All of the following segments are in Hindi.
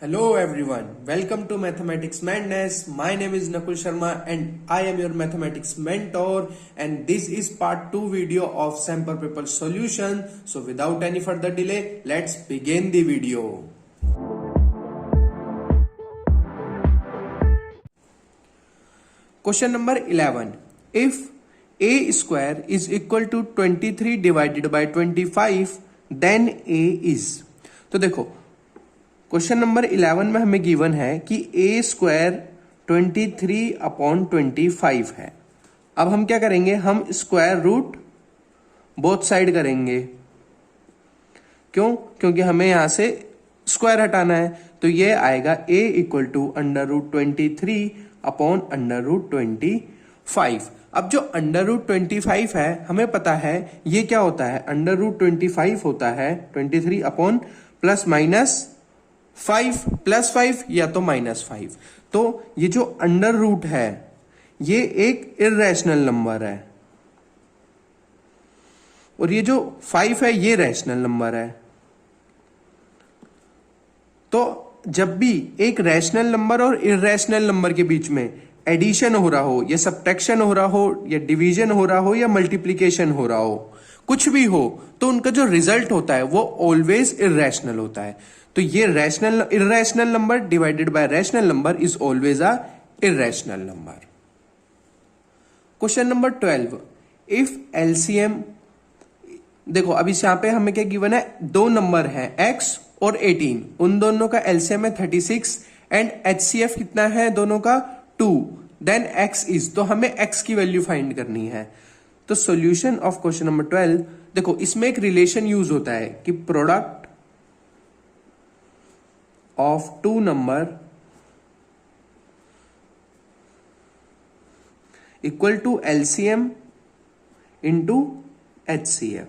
Hello everyone, welcome to Mathematics Madness. My name is Nakul Sharma and I am your mathematics mentor, and this is part 2 video of sample paper solution. So without any further delay, let's begin the video. Question number 11. If a square is equal to 23 divided by 25, then a is. तो देखो क्वेश्चन नंबर 11 में हमें गिवन है कि a स्क्वायर 23/25 है। अब हम क्या करेंगे, हम स्क्वायर रूट बोथ साइड करेंगे। क्यों? क्योंकि हमें यहां से स्क्वायर हटाना है। तो ये आएगा a इक्वल टू √23/√25। अब जो √25 है, हमें पता है ये क्या होता है। √25 होता है 23 अपॉन प्लस माइनस 5 प्लस 5 या तो -5। तो ये जो अंडर रूट है ये एक इर्रेशनल नंबर है, और ये जो 5 है ये रैशनल नंबर है। तो जब भी एक रैशनल नंबर और इर्रेशनल नंबर के बीच में एडिशन हो रहा हो, या सब्ट्रैक्शन हो रहा हो, या डिवीजन हो रहा हो, या मल्टीप्लीकेशन हो रहा हो, कुछ भी हो, तो उनका जो रिजल्ट होता है वो ऑलवेज इर्रेशनल होता है। तो ये irrational number divided by rational number is always a irrational number. Question number 12, if LCM, देखो अब इस यहां पे हमें क्या गिवन है, दो नंबर है x और 18, उन दोनों का एलसीएम है 36 एंड एचसीएफ कितना है दोनों का 2, देन x इज, तो हमें x की वैल्यू फाइंड करनी है। तो सॉल्यूशन ऑफ क्वेश्चन नंबर 12, देखो इसमें एक रिलेशन यूज होता है कि product of two number equal to LCM into HCF।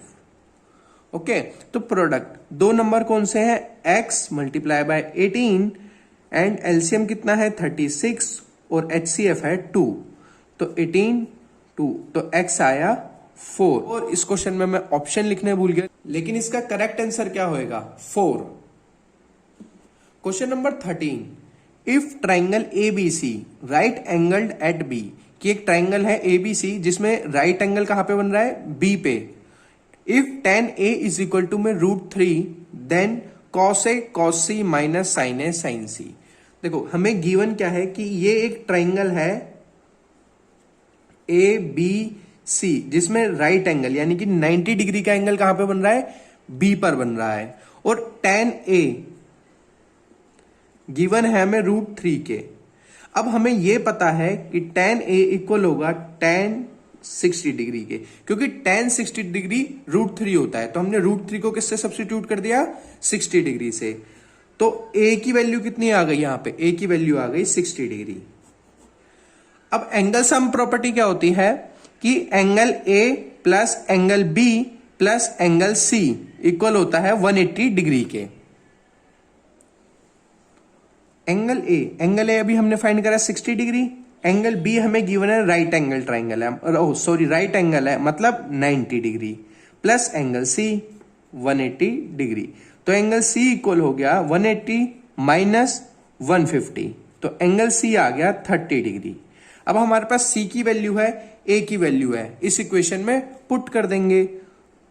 Okay, तो प्रोडक्ट दो नंबर कौन से हैं, x multiply by 18 and LCM कितना है 36 और HCF है 2, तो 18 2, तो x आया 4। और इस क्वेश्चन में मैं ऑप्शन लिखने भूल गया, लेकिन इसका करेक्ट आंसर क्या होएगा 4। Question number 13, if triangle ABC right angled at B, कि एक ट्राइंगल है ABC जिसमें राइट एंगल कहां पे बन रहा है, B पे। If tan A is equal to में √3, then cos A cos C minus sin A sin C। देखो हमें गिवन क्या है कि ये एक ट्राइंगल है ABC जिसमें राइट एंगल यानी कि 90 डिग्री का एंगल कहां पे बन रहा है, B पर बन रहा है, और tan A गिवन है हमें √3 के। अब हमें यह पता है कि tan A इक्वल होगा tan 60 डिग्री के, क्योंकि tan 60 डिग्री √3 होता है, तो हमने √3 को किससे सब्स्टिट्यूट कर दिया, 60 डिग्री से। तो A की वैल्यू कितनी आ गई, यहां पे A की वैल्यू आ गई 60 डिग्री। अब एंगल सम प्रॉपर्टी क्या होती है कि angle A plus angle B plus angle C equal होता है 180 डिग्री के। एंगल ए अभी हमने फाइंड करा 60 डिग्री, एंगल बी हमें गिवन है राइट एंगल ट्राइंगल है, राइट एंगल है मतलब 90 degree, plus angle C 180 degree. तो एंगल सी इक्वल हो गया 180 माइनस 150, तो एंगल सी आ गया 30 डिग्री। अब हमारे पास सी की वैल्यू है, ए की वैल्यू है, इस इक्वेशन में पुट कर देंगे।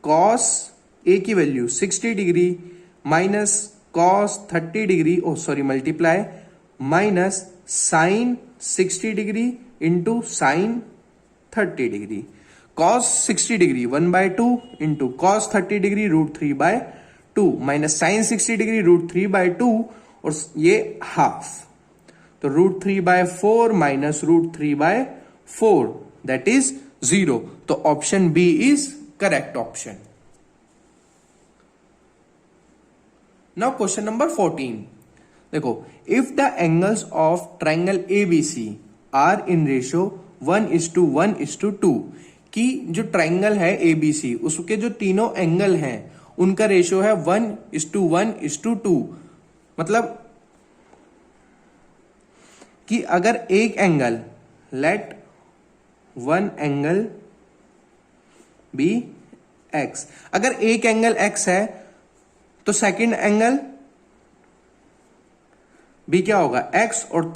कॉस ए की value 60 degree minus cos 30 degree, multiply minus sine 60 degree into sine 30 degree. cos 60 degree 1/2 into cos 30 degree √3/2 minus sine 60 degree √3/2, और ये हाफ, तो √3/4 माइनस √3/4 दैट इज 0। तो option B is correct option. Now question number 14, देखो if the angles of triangle ABC are in ratio 1:1:2, कि जो ट्राइंगल है ABC उसके जो तीनों एंगल हैं उनका रेशियो है 1:1:2, मतलब कि अगर एक angle, let one angle B x, अगर एक एंगल x है तो सेकंड एंगल बी क्या होगा x, और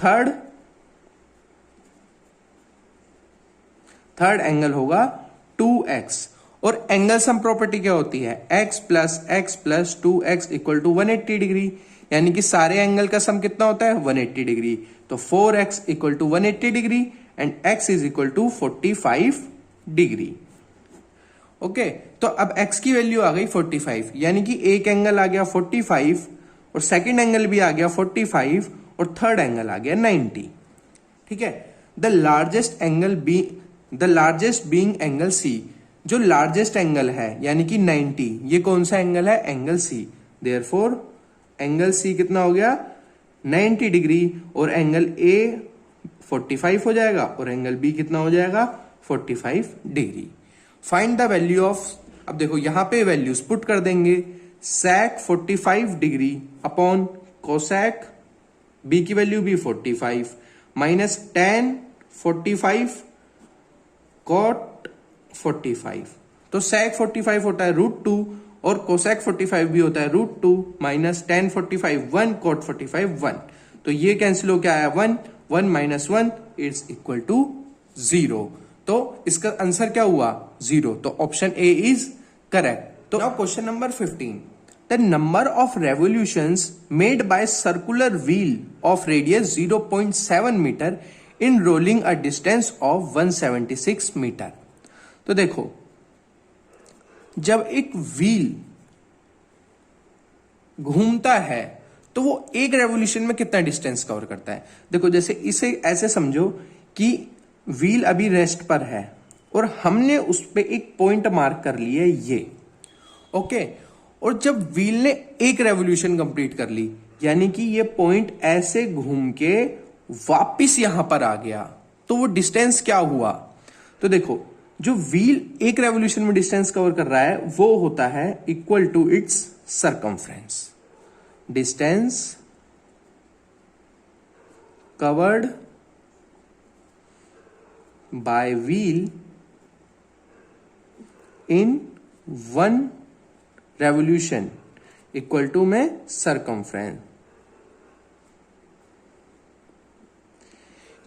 थर्ड एंगल होगा 2x। और एंगल सम प्रॉपर्टी क्या होती है, x plus 2x equal to 180 degree, यानी कि सारे एंगल का सम कितना होता है 180 डिग्री। तो 4x equal to 180 degree and x is equal to 45 degree. Okay, तो अब x की वैल्यू आ गई 45, यानी कि एक एंगल आ गया 45 और सेकंड एंगल भी आ गया 45 और थर्ड एंगल आ गया 90। ठीक है, the largest being angle C, जो लार्जेस्ट एंगल है यानी कि 90, ये कौन सा एंगल है, angle C। Therefore angle C कितना हो गया 90 डिग्री, और एंगल A 45 हो जाएगा और एंगल B कितना हो जाएगा 45 degree. Find the value of, अब देखो यहां पे वैल्यूज पुट कर देंगे, sec 45 degree upon cosec B की वैल्यू भी 45 माइनस tan 45 cot 45। तो sec 45 होता है √2 और कोसेक 45 भी होता है √2 माइनस tan 45 1 cot 45 1। तो ये कैंसिल हो क्या आया 1 माइनस 1 इज इक्वल टू 0। तो इसका आंसर क्या हुआ 0। तो ऑप्शन ए इज करेक्ट। तो now question number 15, the number of revolutions made by circular wheel of radius 0.7 metre in rolling a distance of 176 metre. तो देखो, जब एक व्हील घूमता है तो वो एक रेवोल्यूशन में कितना डिस्टेंस कवर करता है। देखो, जैसे इसे ऐसे समझो कि व्हील अभी रेस्ट पर है और हमने उस पर एक पॉइंट मार्क कर लिया ये, ओके। और जब व्हील ने एक रेवोल्यूशन कंप्लीट कर ली, यानी कि ये पॉइंट ऐसे घूम के वापिस यहां पर आ गया, तो वो डिस्टेंस क्या हुआ। तो देखो, जो व्हील एक रेवोल्यूशन में डिस्टेंस कवर कर रहा है वो होता है equal to its circumference. Distance covered by wheel in 1 revolution equal to में सर्कमफ्रेंस।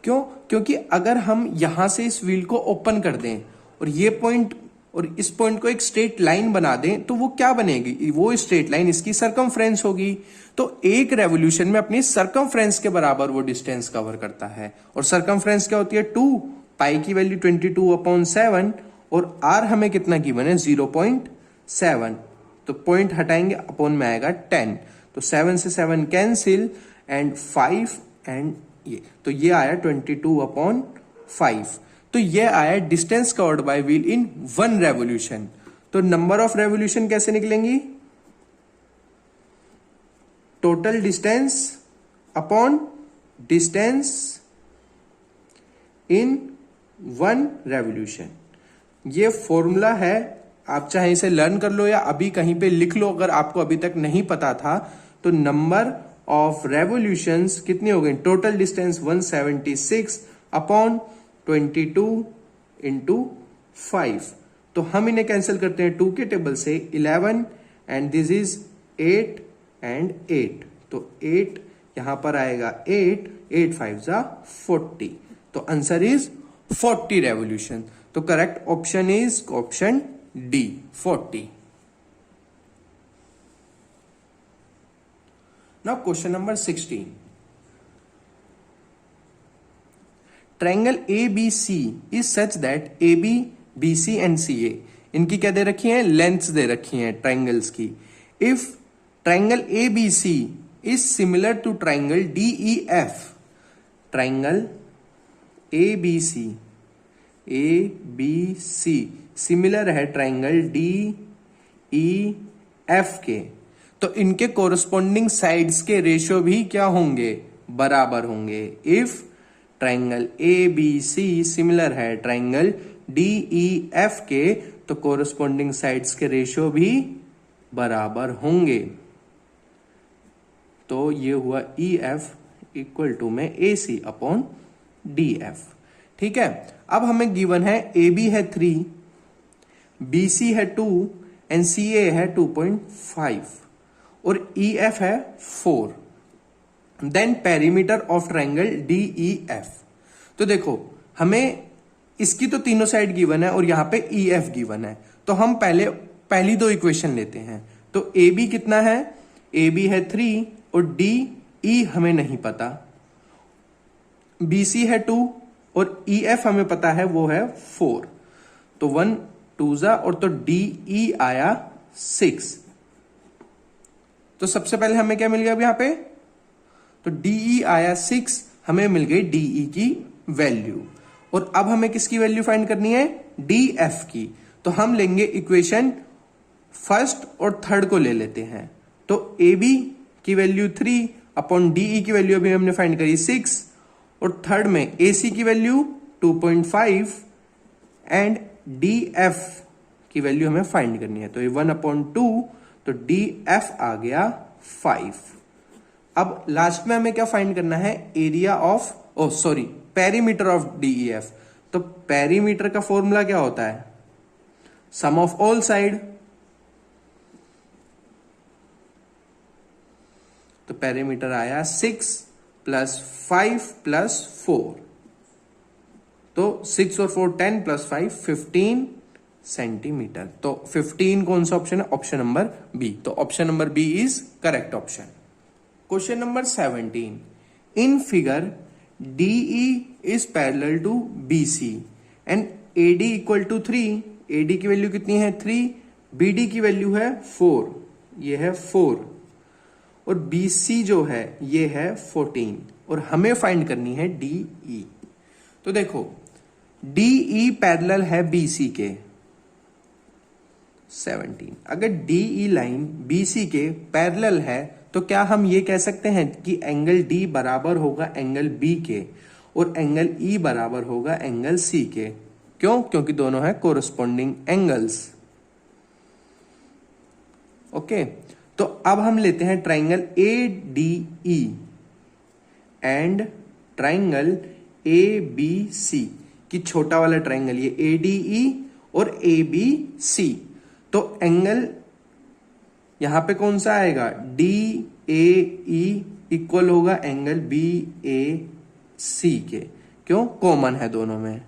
क्यों, क्योंकि अगर हम यहां से इस व्हील को ओपन कर दें और ये पॉइंट और इस पॉइंट को एक स्ट्रेट लाइन बना दें, तो वो क्या बनेगी, वो स्ट्रेट लाइन इसकी सर्कमफ्रेंस होगी। तो एक रेवोल्यूशन में अपनी सर्कमफ्रेंस के बराबर वो डिस्टेंस कवर करता है। और सर्कमफ्रेंस क्या होती है 2, पाई की वैल्यू 22/7 और आर हमें कितना गिवन है 0.7। तो पॉइंट हटाएंगे, अपॉन में आएगा 10, तो 7 से 7 कैंसिल एंड 5 एंड ये, तो ये आया 22/5। तो ये आया distance covered by wheel in 1 revolution. तो नंबर ऑफ रेवोल्यूशन कैसे निकलेंगी, total distance upon distance in 1 revolution. ये फॉर्मूला है, आप चाहे इसे लर्न कर लो या अभी कहीं पे लिख लो अगर आपको अभी तक नहीं पता था। तो नंबर ऑफ रेवोल्यूशंस कितनी हो गई, टोटल डिस्टेंस 176 अपॉन 22 इंटू 5। तो हम इन्हें कैंसिल करते हैं 2 के टेबल से, 11 एंड दिस इज 8 एंड 8। तो 8 यहां पर आएगा 8 5 जा 40। तो आंसर इज 40 रेवोल्यूशन। तो correct option is option D 40। Now question number 16. Triangle ABC is such that AB, BC and CA, इनकी क्या दे रखी है, लेंथ्स दे रखी हैं ट्राइंगल्स की। If triangle ABC is similar to triangle DEF, triangle ABC similar है ट्राइंगल DEF के, तो इनके कोरस्पॉन्डिंग साइड्स के रेशियो भी क्या होंगे, बराबर होंगे। इफ ट्राइंगल ABC सिमिलर है ट्राइंगल DEF के, तो कोरस्पॉन्डिंग साइड्स के रेशियो भी बराबर होंगे। तो ये हुआ EF इक्वल टू में AC अपॉन DF। ठीक है, अब हमें गिवन है AB है 3, BC है 2 एंड CA है 2.5 और EF है 4। Then perimeter of triangle DEF। तो देखो हमें इसकी तो तीनों साइड गिवन है और यहां पे EF गिवन है, तो हम पहली दो इक्वेशन लेते हैं। तो AB कितना है, AB है 3 और DE हमें नहीं पता, BC है 2 और EF हमें पता है वो है 4। तो 1 2 जा और तो DE आया 6। तो सबसे पहले हमें क्या मिल गया अब यहां पे, तो DE आया 6, हमें मिल गई DE की वैल्यू। और अब हमें किसकी वैल्यू फाइंड करनी है, DF की। तो हम लेंगे इक्वेशन फर्स्ट और थर्ड को ले लेते हैं। तो AB की वैल्यू 3 अपॉन DE की वैल्यू अभी हमने फाइंड करी 6, और थर्ड में AC की वैल्यू 2.5 एंड DF की वैल्यू हमें फाइंड करनी है। तो ये 1/2, तो DF आ गया 5। अब लास्ट में हमें क्या फाइंड करना है, area of perimeter of DEF। तो पेरीमीटर का फॉर्मूला क्या होता है, सम ऑफ ऑल साइड। तो पेरीमीटर आया 6 + 5 + 4, तो 6 और 4 10 + 5 15 सेंटीमीटर। तो 15 कौन सा ऑप्शन है, ऑप्शन नंबर बी। तो option number B is correct option. Question number 17, in figure DE is parallel to BC and AD = 3। AD की वैल्यू कितनी है 3, BD की वैल्यू है 4, ये है 4, और BC जो है ये है 14, और हमें फाइंड करनी है DE। तो देखो DE पैरेलल है BC के 17। अगर DE लाइन BC के पैरेलल है तो क्या हम ये कह सकते हैं कि एंगल D बराबर होगा एंगल B के और एंगल E बराबर होगा एंगल C के। क्यों, क्योंकि दोनों है कोरस्पॉन्डिंग एंगल्स। ओके, तो अब हम लेते हैं triangle ADE and triangle ABC की छोटा वाला ट्राइंगल, ये ADE और ABC। तो एंगल यहां पे कौन सा आएगा, DAE इक्वल होगा एंगल BAC के। क्यों, कॉमन है दोनों में,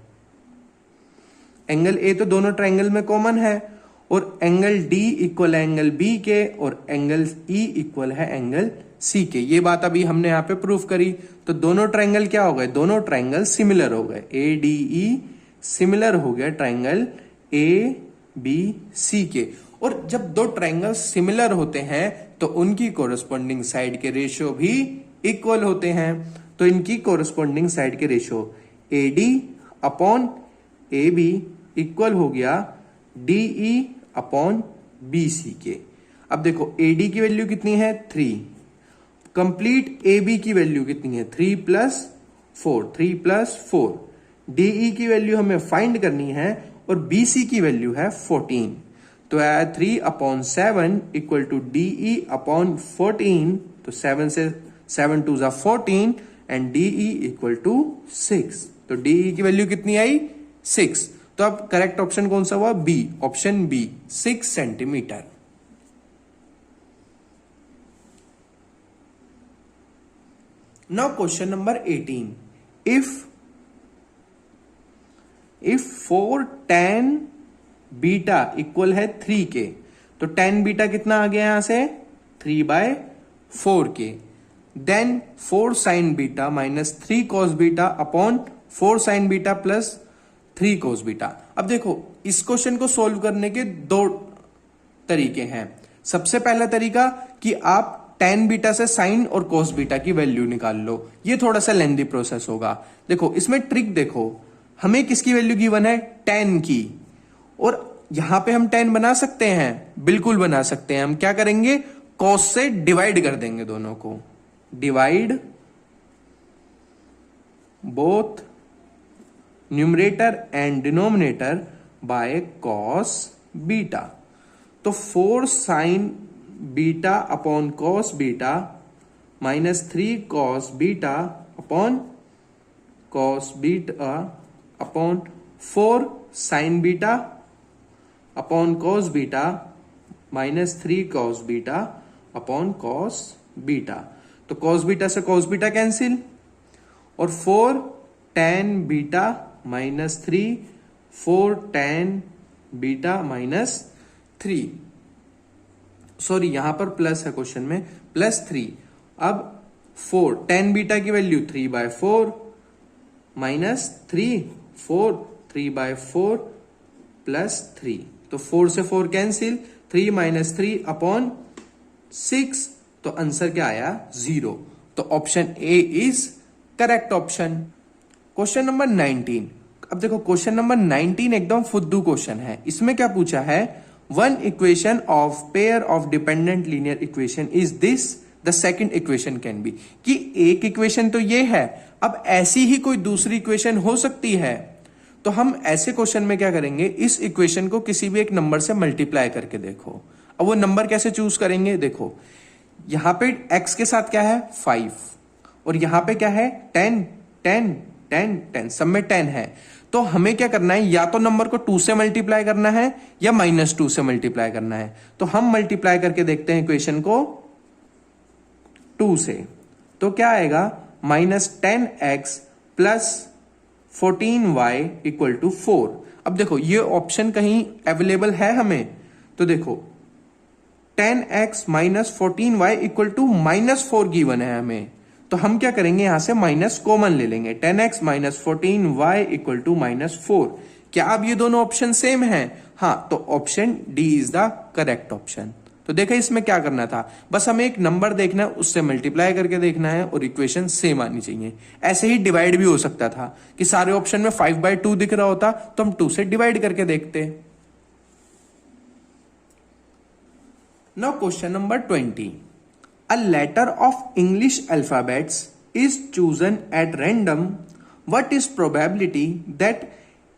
एंगल A तो दोनों ट्राइंगल में कॉमन है, और एंगल D इक्वल है एंगल B के, और एंगल E इक्वल है एंगल C के। ये बात अभी हमने यहां पे प्रूफ करी। तो दोनों ट्राइंगल क्या हो गए, दोनों ट्राइंगल सिमिलर हो गए। ADE सिमिलर हो गया ट्राइंगल ABC के। और जब दो ट्राइंगल सिमिलर होते हैं तो उनकी कोरस्पॉन्डिंग साइड के रेशियो भी इक्वल होते हैं। तो इनकी कोरस्पॉन्डिंग साइड के रेशियो AD/AB इक्वल हो गया DE/BC के। अब देखो AD की वैल्यू कितनी है 3, कंप्लीट AB की वैल्यू कितनी है 3 + 4। DE की वैल्यू हमें फाइंड करनी है और BC की वैल्यू है 14। तो आया 3/7 इक्वल टू DE/14। तो 7 से 7 2 जा 14 एंड DE इक्वल टू 6। तो DE की वैल्यू कितनी आई 6। तो अब करेक्ट ऑप्शन कौन सा हुआ, B, option B 6 centimetre. Now question number 18. If 4 tan beta equal है 3 के, तो tan बीटा कितना आ गया यहां से 3/4 के। Then 4 sin beta minus 3 cos beta upon 4 sin beta plus 3 cos beta. अब देखो इस क्वेश्चन को सोल्व करने के दो तरीके हैं। सबसे पहला तरीका कि आप tan बीटा से sin और cos बीटा की वैल्यू निकाल लो। ये थोड़ा सा लेंदी प्रोसेस होगा। देखो इसमें ट्रिक देखो, हमें किसकी वैल्यू गिवन है tan की, और यहां पे हम tan बना सकते हैं, बिल्कुल बना सकते हैं। हम क्या करेंगे, cos से डिवाइड कर देंगे दोनों को, divide both numerator and denominator by cos beta. तो 4 sin beta upon cos beta minus 3 cos beta upon cos beta upon 4 sin beta upon cos beta minus 3 cos beta upon cos beta. तो cos बीटा से cos बीटा कैंसिल, और 4 tan beta minus 3, 4 tan beta minus 3, sorry यहां पर प्लस है क्वेश्चन में, प्लस 3। अब 4 tan बीटा की वैल्यू 3/4 माइनस 3, 4 3/4 प्लस 3, तो 4 से 4 कैंसिल, 3 माइनस 3 अपॉन 6, तो आंसर क्या आया 0। तो option A is correct option. Question number 19। अब देखो क्वेश्चन नंबर 19 एकदम फुद्दू क्वेश्चन है। इसमें क्या पूछा है, one equation of pair of dependent linear equation is this, the second equation can be, कि एक इक्वेशन तो ये है, अब ऐसी ही कोई दूसरी इक्वेशन हो सकती है। तो हम ऐसे क्वेश्चन में क्या करेंगे, इस इक्वेशन को किसी भी एक नंबर से मल्टीप्लाई करके देखो। अब वो नंबर कैसे चूज करेंगे, देखो यहां पे x के साथ क्या है 5, और यहां पे क्या है 10 10 10 10, सब में 10 है। तो हमें क्या करना है, या तो नंबर को 2 से मल्टीप्लाई करना है या -2 से मल्टीप्लाई करना है। तो हम मल्टीप्लाई करके देखते हैं इक्वेशन को 2 से, तो क्या आएगा -10x plus 14y equal to 4। अब देखो ये ऑप्शन कहीं अवेलेबल है हमें, तो देखो 10x minus 14y equal to -4 given है हमें, तो हम क्या करेंगे यहां से माइनस कॉमन ले लेंगे, 10x minus 14y equal to -4। क्या अब ये दोनों ऑप्शन सेम हैं? हाँ, तो option D is the correct option. तो देखा इसमें क्या करना था, बस हमें एक नंबर देखना है, उससे मल्टीप्लाई करके देखना है और इक्वेशन सेम आनी चाहिए। ऐसे ही डिवाइड भी हो सकता था कि सारे ऑप्शन में 5/2 दिख रहा होता तो हम 2 से डिवाइड करके देखते। Now question number 20. A letter of English alphabets is chosen at random. What is probability that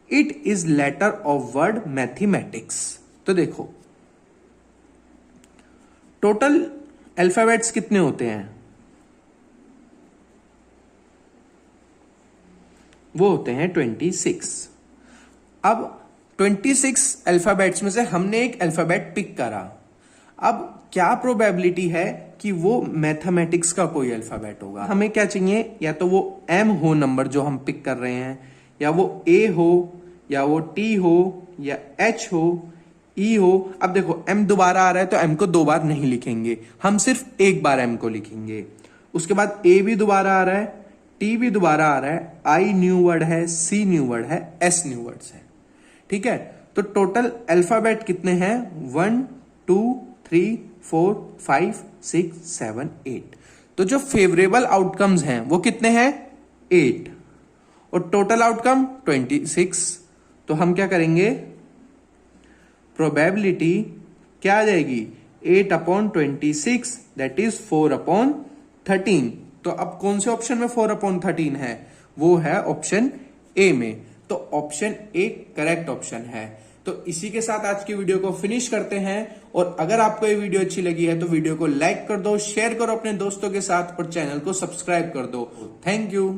it is letter of word mathematics? तो देखो टोटल अल्फाबेट्स कितने होते हैं, वो होते हैं 26। अब 26 अल्फाबेट्स में से हमने एक अल्फाबेट पिक करा। अब क्या प्रोबेबिलिटी है कि वो मैथमेटिक्स का कोई अल्फाबेट होगा। हमें क्या चाहिए, या तो वो M हो नंबर जो हम पिक कर रहे हैं, या वो A हो, या वो T हो, या H हो, E हो। अब देखो M दोबारा आ रहा है तो M को 2 बार नहीं लिखेंगे, हम सिर्फ एक बार M को लिखेंगे। उसके बाद A भी दोबारा आ रहा है, T भी दोबारा आ रहा है, I न्यू वर्ड है, C न्यू वर्ड है, S न्यू वर्ड्स है। ठीक है, तो टोटल अल्फाबेट कितने हैं, 1 2 3 4 5 6 7 8। तो जो फेवरेबल आउटकम्स हैं वो कितने हैं, 8, और टोटल आउटकम 26। तो हम क्या करेंगे, प्रोबेबिलिटी क्या आ जाएगी, 8/26 दैट इज 4/13। तो अब कौन से ऑप्शन में 4/13 है, वो है ऑप्शन ए में। तो ऑप्शन ए करेक्ट ऑप्शन है। तो इसी के साथ आज की वीडियो को फिनिश करते हैं, और अगर आपको ये वीडियो अच्छी लगी है तो वीडियो को लाइक कर दो, शेयर करो अपने दोस्तों के साथ, और चैनल को सब्सक्राइब कर दो। Thank you.